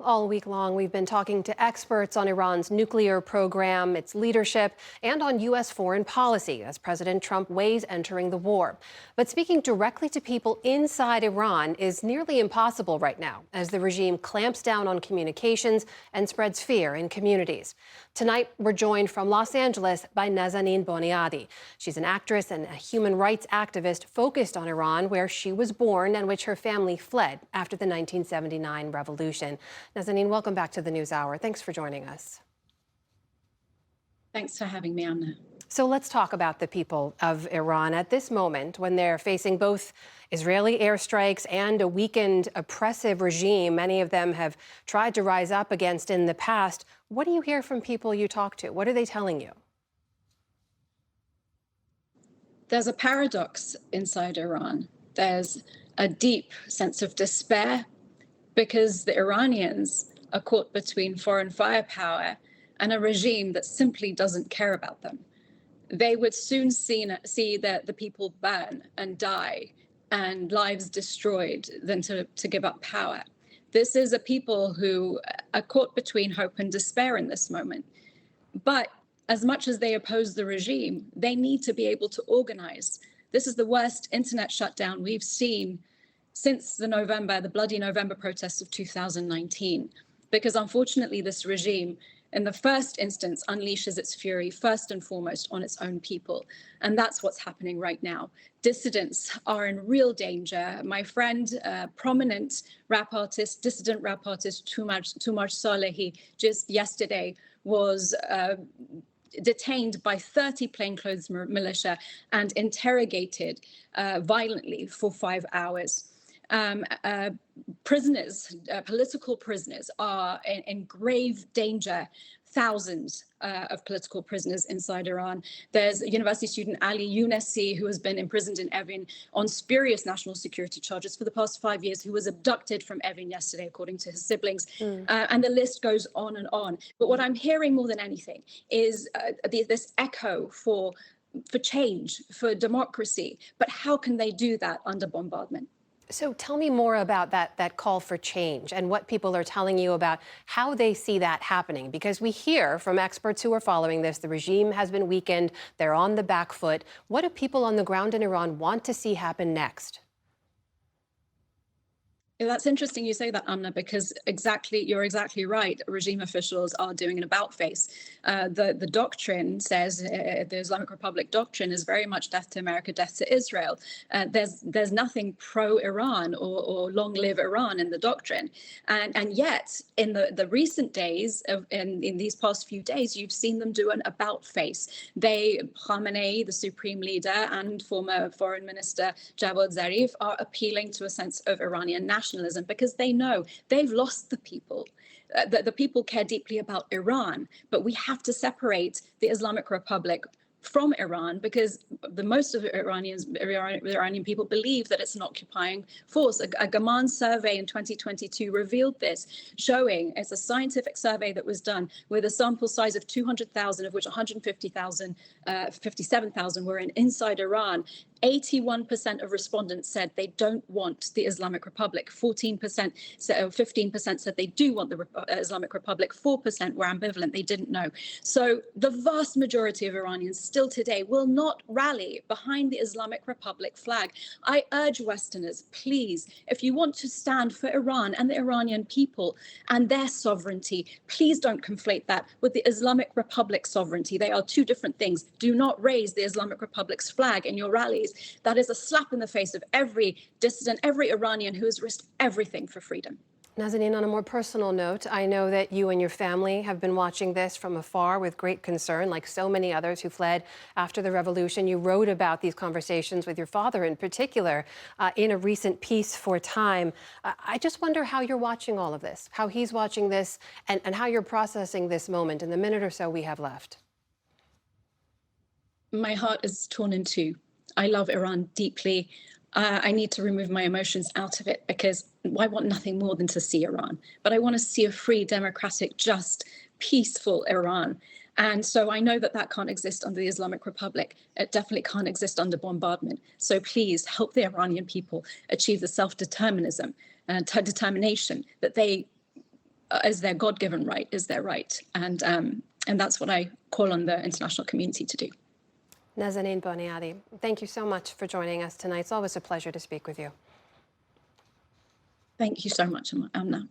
All week long, we've been talking to experts on Iran's nuclear program, its leadership, and on U.S. foreign policy as President Trump weighs entering the war. But speaking directly to people inside Iran is nearly impossible right now as the regime clamps down on communications and spreads fear in communities. Tonight, we're joined from Los Angeles by Nazanin Boniadi. She's an actress and a human rights activist focused on Iran, where she was born and which her family fled after the 1979 revolution. Nazanin, welcome back to the NewsHour. Thanks for joining us. Thanks for having me, Anna. So let's talk about the people of Iran at this moment when they're facing both Israeli airstrikes and a weakened, oppressive regime many of them have tried to rise up against in the past. What do you hear from people you talk to? What are they telling you? There's a paradox inside Iran. There's a deep sense of despair because the Iranians are caught between foreign firepower and a regime that simply doesn't care about them. They would soon see that the people burn and die and lives destroyed than to give up power. This is a people who are caught between hope and despair in this moment. But as much as they oppose the regime, they need to be able to organize. This is the worst internet shutdown we've seen since the bloody November protests of 2019, because unfortunately this regime in the first instance unleashes its fury first and foremost on its own people. And that's what's happening right now. Dissidents are in real danger. My friend, prominent dissident rap artist Tumaj Salehi, just yesterday was detained by 30 plainclothes militia and interrogated violently for 5 hours. Political prisoners are in grave danger. Thousands of political prisoners inside Iran. There's university student Ali Younesi, who has been imprisoned in Evin on spurious national security charges for the past 5 years, who was abducted from Evin yesterday, according to his siblings. And the list goes on and on. But what I'm hearing more than anything is this echo for change, for democracy. But how can they do that under bombardment? So tell me more about that call for change and what people are telling you about how they see that happening. Because we hear from experts who are following this, the regime has been weakened, they're on the back foot. What do people on the ground in Iran want to see happen next? That's interesting you say that, Anna, because you're exactly right. Regime officials are doing an about face. The doctrine says, the Islamic Republic doctrine is very much death to America, death to Israel. There's nothing pro-Iran or long live Iran in the doctrine. And yet, in the recent days, in these past few days, you've seen them do an about face. Khamenei, the supreme leader, and former foreign minister Javad Zarif are appealing to a sense of Iranian nationalism because they know they've lost the people. The people care deeply about Iran, but we have to separate the Islamic Republic from Iran because most of the Iranian people believe that it's an occupying force. A Gaman survey in 2022 revealed this, showing it's a scientific survey that was done with a sample size of 200,000, of which 57,000 were inside Iran. 81% of respondents said they don't want the Islamic Republic. 15% said they do want the Islamic Republic. 4% were ambivalent. They didn't know. So the vast majority of Iranians still today will not rally behind the Islamic Republic flag. I urge Westerners, please, if you want to stand for Iran and the Iranian people and their sovereignty, please don't conflate that with the Islamic Republic sovereignty. They are two different things. Do not raise the Islamic Republic's flag in your rallies. That is a slap in the face of every dissident, every Iranian who has risked everything for freedom. Nazanin, on a more personal note, I know that you and your family have been watching this from afar with great concern, like so many others who fled after the revolution. You wrote about these conversations with your father in particular in a recent piece for Time. I just wonder how you're watching all of this, how he's watching this, and how you're processing this moment in the minute or so we have left. My heart is torn in two. I love Iran deeply. I need to remove my emotions out of it because I want nothing more than to see Iran. But I want to see a free, democratic, just, peaceful Iran. And so I know that can't exist under the Islamic Republic. It definitely can't exist under bombardment. So please help the Iranian people achieve the self-determinism and determination that they as their God-given right, is their right. And that's what I call on the international community to do. Nazanin Boniadi, thank you so much for joining us tonight. It's always a pleasure to speak with you. Thank you so much, Amna.